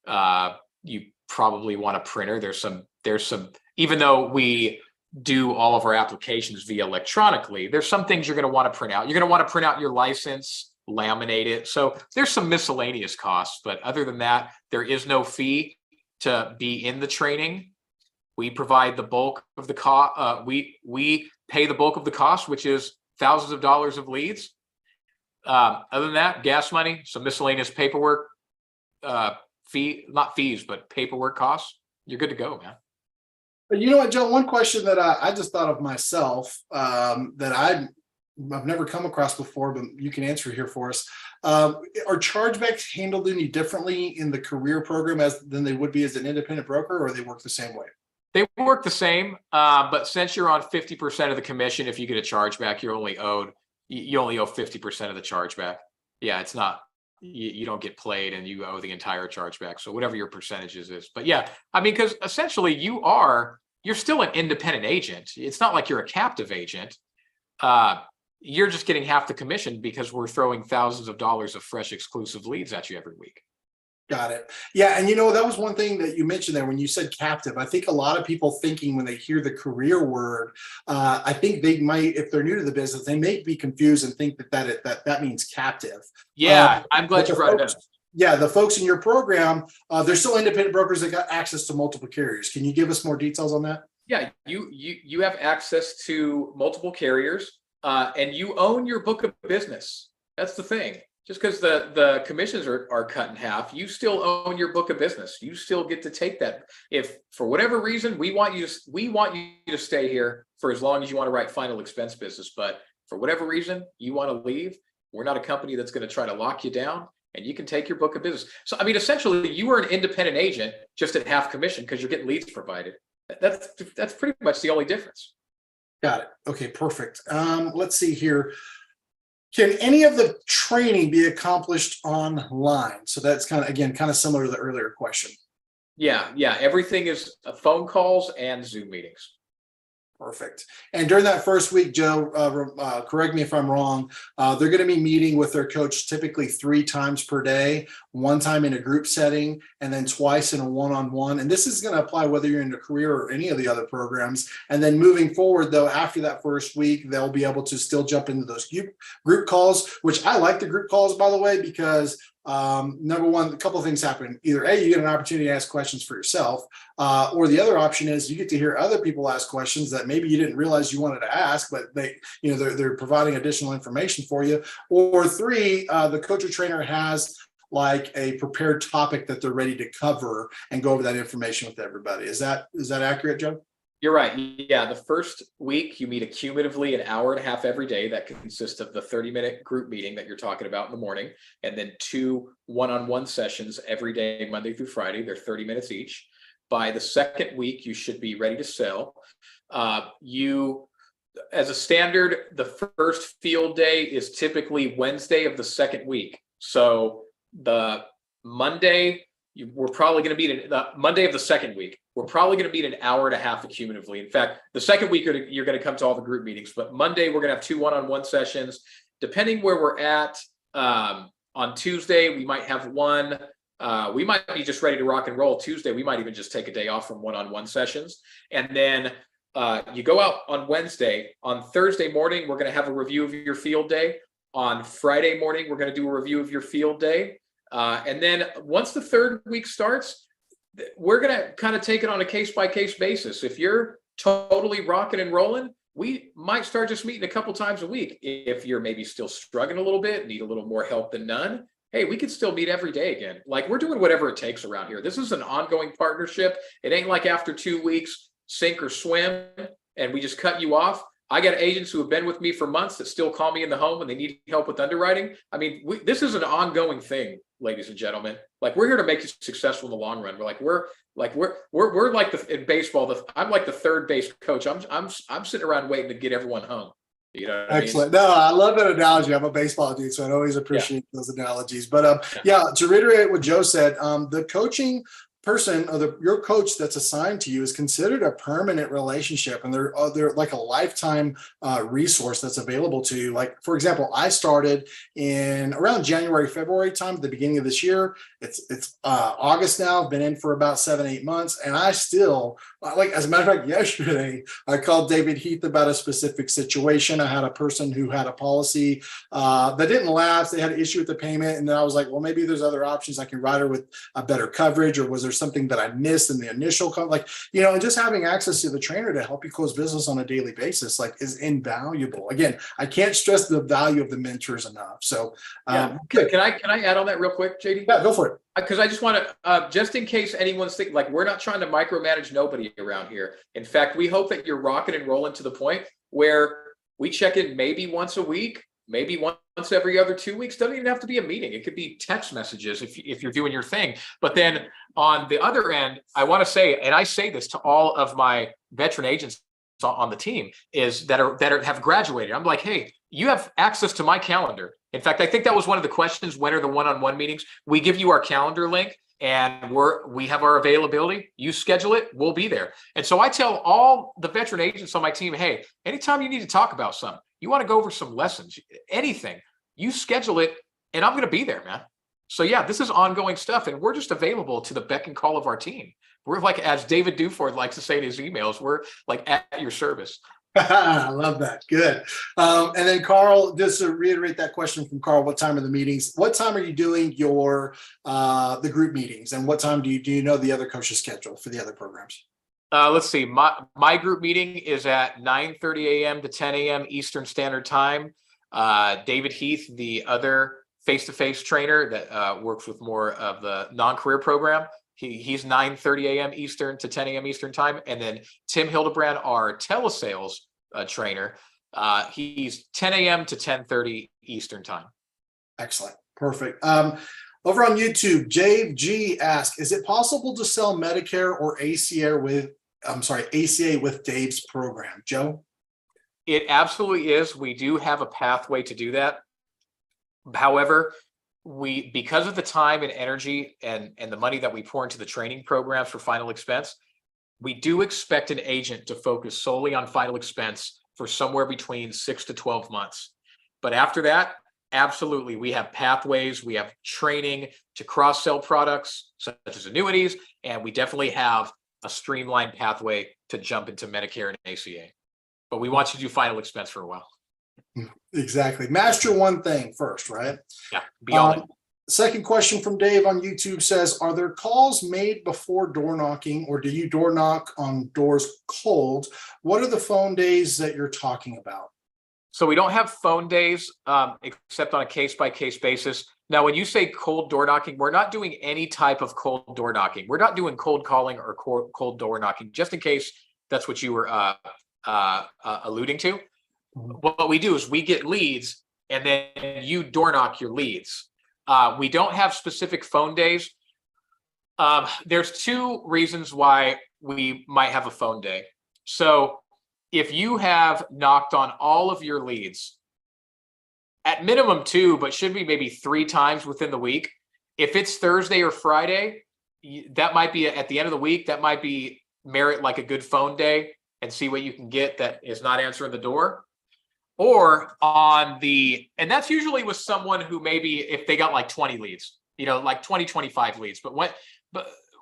[SPEAKER 1] You probably want a printer. There's some, even though we do all of our applications via electronically, there's some things you're going to want to print out. You're going to want to print out your license, laminate it. So there's some miscellaneous costs, but other than that, there is no fee to be in the training. We provide the bulk of the cost. We pay the bulk of the cost, which is thousands of dollars of leads. Other than that, gas money, some miscellaneous paperwork, not fees, but paperwork costs. You're good to go, man.
[SPEAKER 2] But you know what, Joe? One question that I just thought of myself that I've never come across before, but you can answer here for us. Are chargebacks handled any differently in the career program than they would be as an independent broker, or they work the same way?
[SPEAKER 1] They work the same, but since you're on 50% of the commission, if you get a chargeback, you only owe 50% of the chargeback. Yeah, it's not, you don't get played and you owe the entire chargeback. So whatever your percentages is. But yeah, I mean, because essentially you're still an independent agent. It's not like you're a captive agent. You're just getting half the commission because we're throwing thousands of dollars of fresh exclusive leads at you every week.
[SPEAKER 2] Got it. Yeah. And that was one thing that you mentioned there when you said captive. I think a lot of people thinking when they hear the career word, I think they might, if they're new to the business, they may be confused and think that means captive.
[SPEAKER 1] Yeah. I'm glad you brought it up.
[SPEAKER 2] Yeah. The folks in your program, they're still independent brokers that got access to multiple carriers. Can you give us more details on that?
[SPEAKER 1] Yeah. You have access to multiple carriers and you own your book of business. That's the thing. Just because the commissions are cut in half, you still own your book of business. You still get to take that. If for whatever reason we want you to stay here for as long as you want to write final expense business, but for whatever reason you want to leave, we're not a company that's going to try to lock you down. and you can take your book of business. So, I mean, essentially you are an independent agent just at half commission because you're getting leads provided. That's pretty much the only difference.
[SPEAKER 2] Got it. Okay, perfect. Let's see here. Can any of the training be accomplished online? So that's kind of, again, kind of similar to the earlier question.
[SPEAKER 1] Yeah. Everything is phone calls and Zoom meetings.
[SPEAKER 2] Perfect. And during that first week, Joe, correct me if I'm wrong, they're going to be meeting with their coach typically 3 times per day, 1 time in a group setting, and then twice in a one-on-one. And this is going to apply whether you're in a career or any of the other programs. And then moving forward, though, after that first week, they'll be able to still jump into those group calls, which I like the group calls, by the way, because number one, a couple of things happen. Either A, you get an opportunity to ask questions for yourself, or the other option is you get to hear other people ask questions that maybe you didn't realize you wanted to ask, but they're providing additional information for you. Or 3, the coach or trainer has like a prepared topic that they're ready to cover and go over that information with everybody. Is that accurate, Joe?
[SPEAKER 1] You're right. Yeah. The first week you meet cumulatively an hour and a half every day. That consists of the 30-minute group meeting that you're talking about in the morning, and then 2 one-on-one sessions every day, Monday through Friday. They're 30 minutes each. By the second week, you should be ready to sell. As a standard, the first field day is typically Wednesday of the second week. So the Monday, we're probably going to meet the Monday of the second week. We're probably going to meet an hour and a half cumulatively. In fact, the second week you're going to come to all the group meetings, but Monday we're going to have 2 one-on-one sessions. Depending where we're at, on Tuesday we might have 1. We might be just ready to rock and roll. Tuesday we might even just take a day off from one-on-one sessions, and then you go out on Wednesday. On Thursday morning we're going to have a review of your field day. On Friday morning we're going to do a review of your field day, and then once the third week starts, we're going to kind of take it on a case-by-case basis. If you're totally rocking and rolling, we might start just meeting a couple times a week. If you're maybe still struggling a little bit, need a little more help than none, hey, we could still meet every day again. Like, we're doing whatever it takes around here. This is an ongoing partnership. It ain't like after 2 weeks, sink or swim, and we just cut you off. I got agents who have been with me for months that still call me in the home when they need help with underwriting. I mean, this is an ongoing thing, ladies and gentlemen. Like, we're here to make you successful in the long run. We're like in baseball. I'm like the third base coach. I'm sitting around waiting to get everyone home. You know what
[SPEAKER 2] Excellent.
[SPEAKER 1] I mean?
[SPEAKER 2] No, I love that analogy. I'm a baseball dude, so I always appreciate those analogies. But to reiterate what Joe said, the coaching person or your coach that's assigned to you is considered a permanent relationship, and they're like a lifetime resource that's available to you. Like, for example, I started in around January, February time at the beginning of this year. It's August now. I've been in for about 7-8 months, and I still, like, as a matter of fact, yesterday I called David Heath about a specific situation. I had a person who had a policy that didn't lapse. They had an issue with the payment, and then I was like, well, maybe there's other options. I can write her with a better coverage, or was there something that I missed in the initial and just having access to the trainer to help you close business on a daily basis, like, is invaluable. Again, I can't stress the value of the mentors enough. So
[SPEAKER 1] good. Can I add on that real quick, JD?
[SPEAKER 2] Yeah, go for it.
[SPEAKER 1] Because I just want to, just in case anyone's thinking, like, we're not trying to micromanage nobody around here. In fact, we hope that you're rocking and rolling to the point where we check in maybe once a week, maybe once every other 2 weeks. Doesn't even have to be a meeting. It could be text messages if you're doing your thing. But then on the other end, I want to say, and I say this to all of my veteran agents on the team, is that have graduated. I'm like, hey, you have access to my calendar. In fact, I think that was one of the questions. When are the one-on-one meetings? We give you our calendar link, and we have our availability. You schedule it, we'll be there. And so I tell all the veteran agents on my team, hey, anytime you need to talk about something, you want to go over some lessons, anything, you schedule it, and I'm going to be there, man. So yeah, this is ongoing stuff, and we're just available to the beck and call of our team. We're like, as David Duford likes to say in his emails, we're like at your service.
[SPEAKER 2] I love that. Good. And then Carl, just to reiterate that question from Carl, what time are the meetings? What time are you doing your the group meetings, and what time do you know the other coach's schedule for the other programs?
[SPEAKER 1] Let's see. My group meeting is at 9:30 a.m. to 10 a.m. Eastern Standard Time. David Heath, the other face-to-face trainer that works with more of the non-career program, he's 9:30 a.m. Eastern to 10 a.m. Eastern Time. And then Tim Hildebrand, our telesales trainer, he's 10 a.m. to 10:30 Eastern Time.
[SPEAKER 2] Excellent. Perfect. Over on YouTube, Jave G asks, is it possible to sell Medicare or ACA with Dave's program? Joe?
[SPEAKER 1] It absolutely is. We do have a pathway to do that. However, because of the time and energy and the money that we pour into the training programs for final expense, we do expect an agent to focus solely on final expense for somewhere between 6 to 12 months. But after that, absolutely, we have pathways, we have training to cross-sell products such as annuities, and we definitely have a streamlined pathway to jump into Medicare and ACA. But we want you to do final expense for a while.
[SPEAKER 2] Exactly. Master one thing first, right?
[SPEAKER 1] Yeah, beyond it.
[SPEAKER 2] Second question from Dave on YouTube says, are there calls made before door knocking, or do you door knock on doors cold? What are the phone days that you're talking about?
[SPEAKER 1] So we don't have phone days, except on a case-by-case basis. Now, when you say cold door knocking, we're not doing any type of cold door knocking. We're not doing cold calling or cold door knocking, just in case that's what you were alluding to. What we do is we get leads and then you door knock your leads. We don't have specific phone days. There's two reasons why we might have a phone day. So if you have knocked on all of your leads, at minimum 2, but should be maybe 3 times within the week. If it's Thursday or Friday, that might be at the end of the week, that might be merit like a good phone day and see what you can get that is not answering the door. Or and that's usually with someone who maybe if they got like 20 leads, like 20, 25 leads. But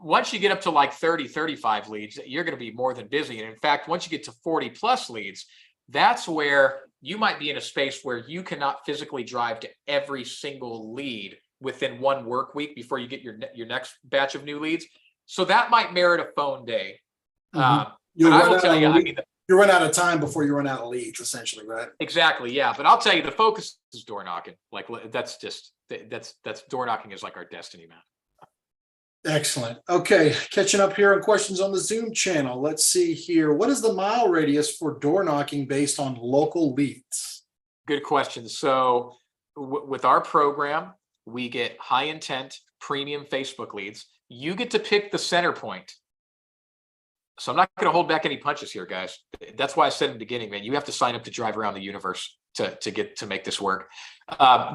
[SPEAKER 1] once you get up to like 30, 35 leads, you're going to be more than busy. And in fact, once you get to 40 plus leads, that's where you might be in a space where you cannot physically drive to every single lead within 1 work week before you get your next batch of new leads. So that might merit a phone day. I will tell you,
[SPEAKER 2] you run out of time before you run out of leads, essentially, right?
[SPEAKER 1] Exactly, yeah. But I'll tell you, the focus is door knocking. Like that's door knocking is like our destiny, man.
[SPEAKER 2] Excellent. Okay, catching up here on questions on the Zoom channel. Let's see here. What is the mile radius for door knocking based on local leads?
[SPEAKER 1] Good question. So with our program, we get high intent premium Facebook leads. You get to pick the center point. So I'm not going to hold back any punches here, guys. That's why I said in the beginning, man, you have to sign up to drive around the universe to make this work.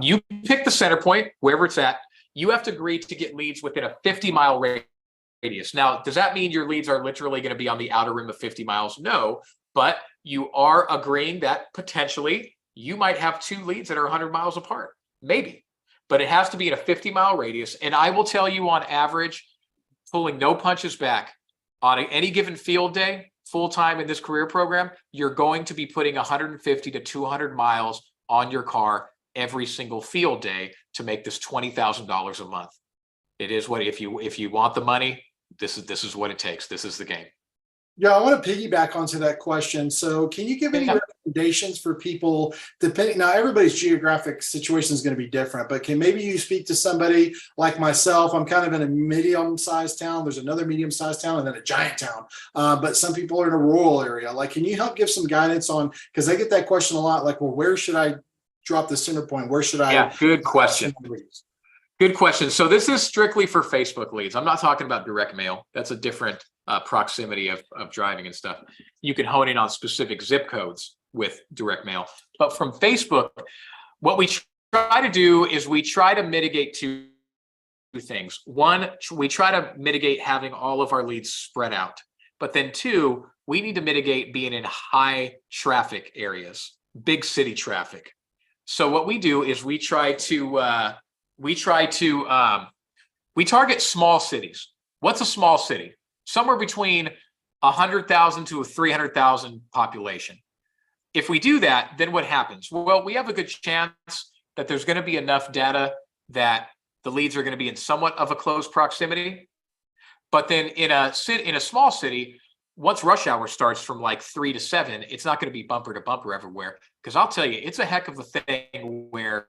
[SPEAKER 1] You pick the center point, wherever it's at. You have to agree to get leads within a 50-mile radius. Now, does that mean your leads are literally going to be on the outer rim of 50 miles? No, but you are agreeing that potentially you might have 2 leads that are 100 miles apart, maybe. But it has to be in a 50-mile radius. And I will tell you, on average, pulling no punches back, on any given field day, full-time in this career program, you're going to be putting 150 to 200 miles on your car every single field day to make this $20,000 a month. It is what, if you want the money, this is what it takes. This is the game.
[SPEAKER 2] Yeah, I want to piggyback onto that question. So can you give any recommendations for people, depending, now everybody's geographic situation is going to be different, but can maybe you speak to somebody like myself? I'm kind of in a medium-sized town. There's another medium-sized town and then a giant town. But some people are in a rural area. Like, can you help give some guidance on, because I get that question a lot, like, well, where should I drop the center point? Where should I?
[SPEAKER 1] Yeah, good question. Good question. So this is strictly for Facebook leads. I'm not talking about direct mail. That's a different proximity of driving and stuff. You can hone in on specific zip codes with direct mail. But from Facebook, what we try to do is we try to mitigate 2 things. 1, we try to mitigate having all of our leads spread out. But then 2, we need to mitigate being in high traffic areas, big city traffic. So what we do is we target small cities. What's a small city? Somewhere between 100,000 to 300,000 population. If we do that, then what happens? Well, we have a good chance that there's going to be enough data that the leads are going to be in somewhat of a close proximity. But then in a small city, once rush hour starts from like 3 to 7, it's not going to be bumper to bumper everywhere. Because I'll tell you, it's a heck of a thing where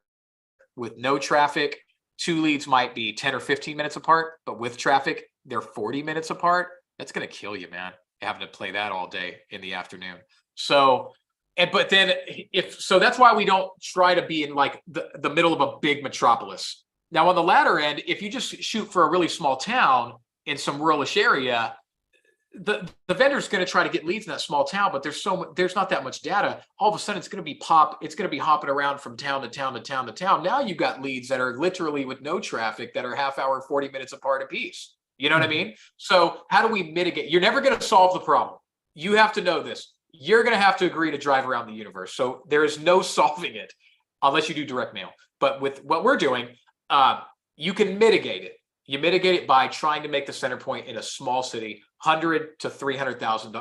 [SPEAKER 1] with no traffic, 2 leads might be 10 or 15 minutes apart, but with traffic, they're 40 minutes apart. That's going to kill you, man, having to play that all day in the afternoon. So, but then that's why we don't try to be in like the middle of a big metropolis. Now on the latter end, if you just shoot for a really small town in some ruralish area, the vendor's going to try to get leads in that small town, but there's not that much data. All of a sudden it's going to be hopping around from town to town to town to town. Now you've got leads that are literally with no traffic that are half hour, 40 minutes apart a piece. You know what I mean? So how do we mitigate? You're never going to solve the problem. You have to know this. You're going to have to agree to drive around the universe. So there is no solving it unless you do direct mail. But with what we're doing, you can mitigate it. You mitigate it by trying to make the center point in a small city, 100 to 300,000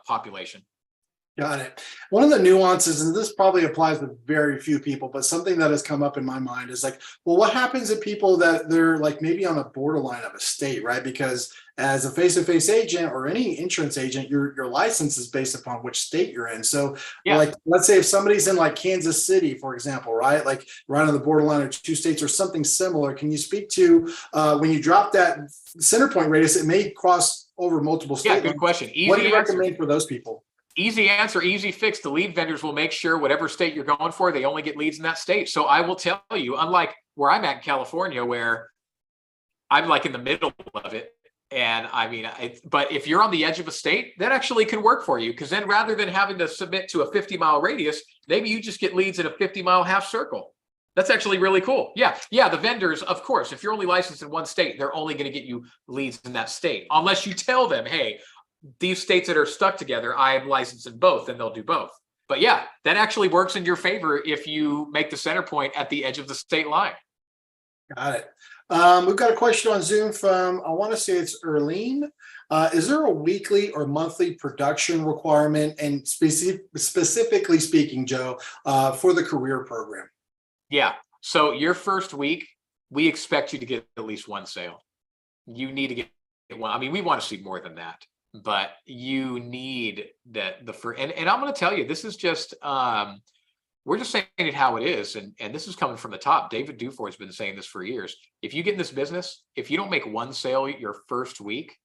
[SPEAKER 1] population.
[SPEAKER 2] Got it. One of the nuances, and this probably applies to very few people, but something that has come up in my mind is like, well, what happens to people that they're like maybe on the borderline of a state, right? Because as a face-to-face agent or any insurance agent, your license is based upon which state you're in. So like, let's say if somebody's in like Kansas City, for example, right? Like right on the borderline of two states or something similar. Can you speak to when you drop that center point radius, it may cross over multiple states?
[SPEAKER 1] Yeah, good question.
[SPEAKER 2] What do you recommend for those people?
[SPEAKER 1] Easy answer, easy fix. The lead vendors will make sure whatever state you're going for, they only get leads in that state. So I will tell you, unlike where I'm at in California, where I'm like in the middle of it. And I mean, but if you're on the edge of a state, that actually can work for you. Because then rather than having to submit to a 50-mile radius, maybe you just get leads in a 50-mile half circle. That's actually really cool. Yeah. The vendors, of course, if you're only licensed in one state, they're only going to get you leads in that state. Unless you tell them, hey, these states that are stuck together, I'm licensed in both, then they'll do both. But yeah, that actually works in your favor if you make the center point at the edge of the state line.
[SPEAKER 2] Got it. We've got a question on Zoom from, I want to say it's Erlene. Is there a weekly or monthly production requirement, and specifically speaking, Joe, for the career program?
[SPEAKER 1] Yeah. So your first week, we expect you to get at least one sale. You need to get one. I mean, we want to see more than that. But you need that and I'm going to tell you, this is just we're just saying it how it is, and this is coming from the top. David Dufour has been saying this for years. If you get in this business, if you don't make one sale your first week,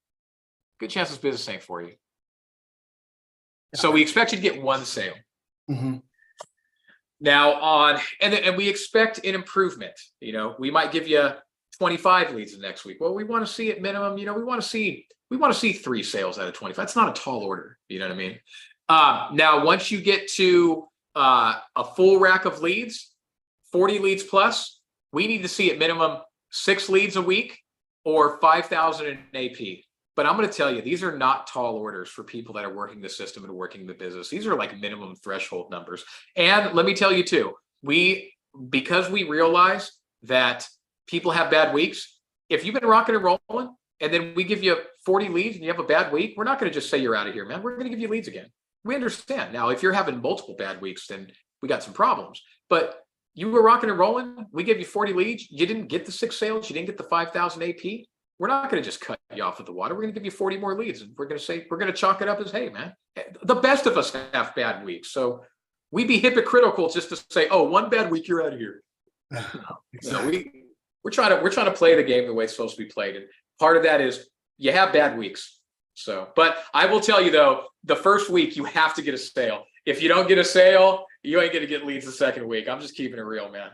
[SPEAKER 1] good chance this business ain't for you. Yeah. So we expect you to get one sale.
[SPEAKER 2] Mm-hmm.
[SPEAKER 1] Now and we expect an improvement. We might give you 25 leads the next week. Well, we want to see at minimum, we want to see 3 sales out of 25. That's not a tall order. You know what I mean? Now, once you get to a full rack of leads, 40 leads plus, we need to see at minimum 6 leads a week or 5,000 in AP. But I'm going to tell you, these are not tall orders for people that are working the system and working the business. These are like minimum threshold numbers. And let me tell you too, because we realize that people have bad weeks, if you've been rocking and rolling, and then we give you 40 leads and you have a bad week, we're not going to just say you're out of here, man. We're going to give you leads again. We understand. Now, if you're having multiple bad weeks, then we got some problems. But you were rocking and rolling. We gave you 40 leads. You didn't get the 6 sales. You didn't get the 5,000 AP. We're not going to just cut you off at the water. We're going to give you 40 more leads. And we're going to chalk it up as, hey, man, the best of us have bad weeks. So we'd be hypocritical just to say, oh, one bad week, you're out of here. Exactly. So we're trying to play the game the way it's supposed to be played. And part of that is you have bad weeks. So, but I will tell you though, the first week you have to get a sale. If you don't get a sale, you ain't going to get leads the second week. I'm just keeping it real, man.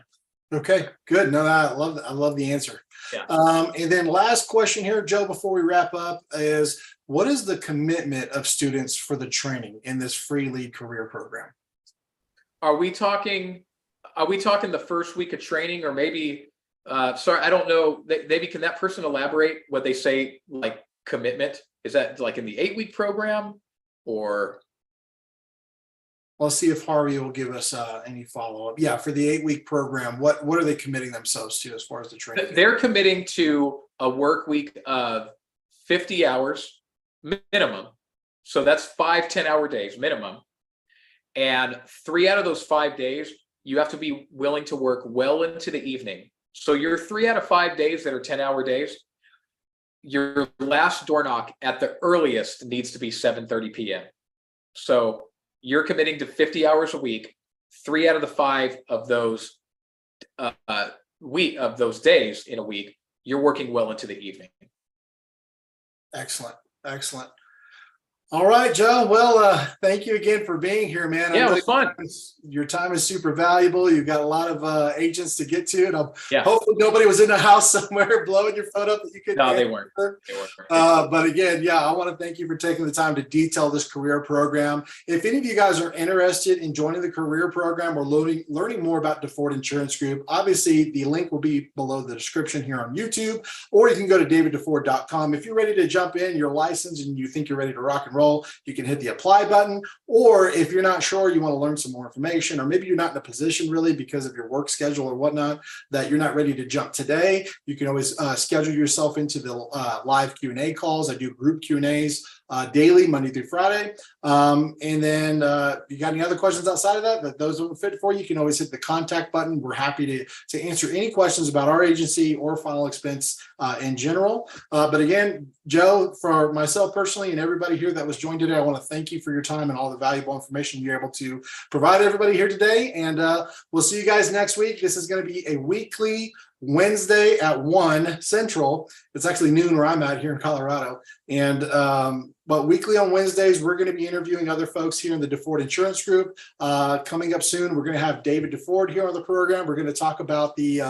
[SPEAKER 2] Okay, good. No, I love the answer.
[SPEAKER 1] Yeah.
[SPEAKER 2] And then last question here, Joe, before we wrap up, is what is the commitment of students for the training in this free lead career program?
[SPEAKER 1] Are we talking the first week of training, or maybe? Sorry, I don't know. Maybe can that person elaborate what they say, like commitment? Is that like in the 8-week program, or?
[SPEAKER 2] Let's see if Harvey will give us any follow-up. Yeah, for the 8-week program, what are they committing themselves to as far as the training?
[SPEAKER 1] They're committing to a work week of 50 hours minimum. So that's 5 10-hour days minimum. And 3 out of those 5 days, you have to be willing to work well into the evening. So your 3 out of 5 days that are 10-hour days, your last door knock at the earliest needs to be 7:30 p.m. So you're committing to 50 hours a week. 3 out of the 5 of those days in a week, you're working well into the evening.
[SPEAKER 2] Excellent. All right, Joe. Well, thank you again for being here, man. I
[SPEAKER 1] Yeah, it
[SPEAKER 2] know
[SPEAKER 1] was fun.
[SPEAKER 2] your time is super valuable. You've got a lot of agents to get to, and
[SPEAKER 1] Yeah.
[SPEAKER 2] hopefully nobody was in the house somewhere blowing your phone up that you couldn't
[SPEAKER 1] No, they
[SPEAKER 2] answer.
[SPEAKER 1] weren't. They weren't.
[SPEAKER 2] But again, yeah, I want to thank you for taking the time to detail this career program. If any of you guys are interested in joining the career program or learning more about DeFord Insurance Group, obviously the link will be below the description here on YouTube, or you can go to daviddeford.com. If you're ready to jump in, you're licensed, and you think you're ready to rock and roll, you can hit the apply button. Or if you're not sure, you want to learn some more information, or maybe you're not in a position really because of your work schedule or whatnot that you're not ready to jump today, you can always schedule yourself into the live Q&A calls. I do group Q&As daily, Monday through Friday. And then you got any other questions outside of that those don't fit for you, you can always hit the contact button. We're happy to answer any questions about our agency or final expense in general. But again, Joe, for myself personally and everybody here that was joined today, I want to thank you for your time and all the valuable information you're able to provide everybody here today. And we'll see you guys next week. This is going to be a weekly Wednesday at 1 Central. It's actually noon where I'm at here in Colorado. And but weekly on Wednesdays, we're going to be interviewing other folks here in the DeFord Insurance Group. Coming up soon, we're going to have David DeFord here on the program. We're going to talk about the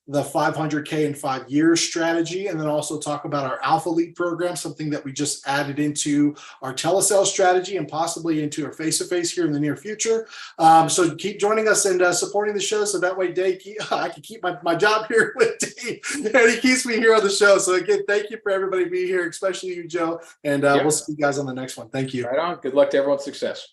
[SPEAKER 2] 500K in 5 years strategy, and then also talk about our Alpha Lead program, something that we just added into our telesales strategy and possibly into our face-to-face here in the near future. So keep joining us and supporting the show, so that way I can keep my job here with Dave, and he keeps me here on the show. So again, thank you for everybody being here, especially you, Joe, and we'll see you guys on the next one. Thank you.
[SPEAKER 1] Right on. Good luck to everyone's success.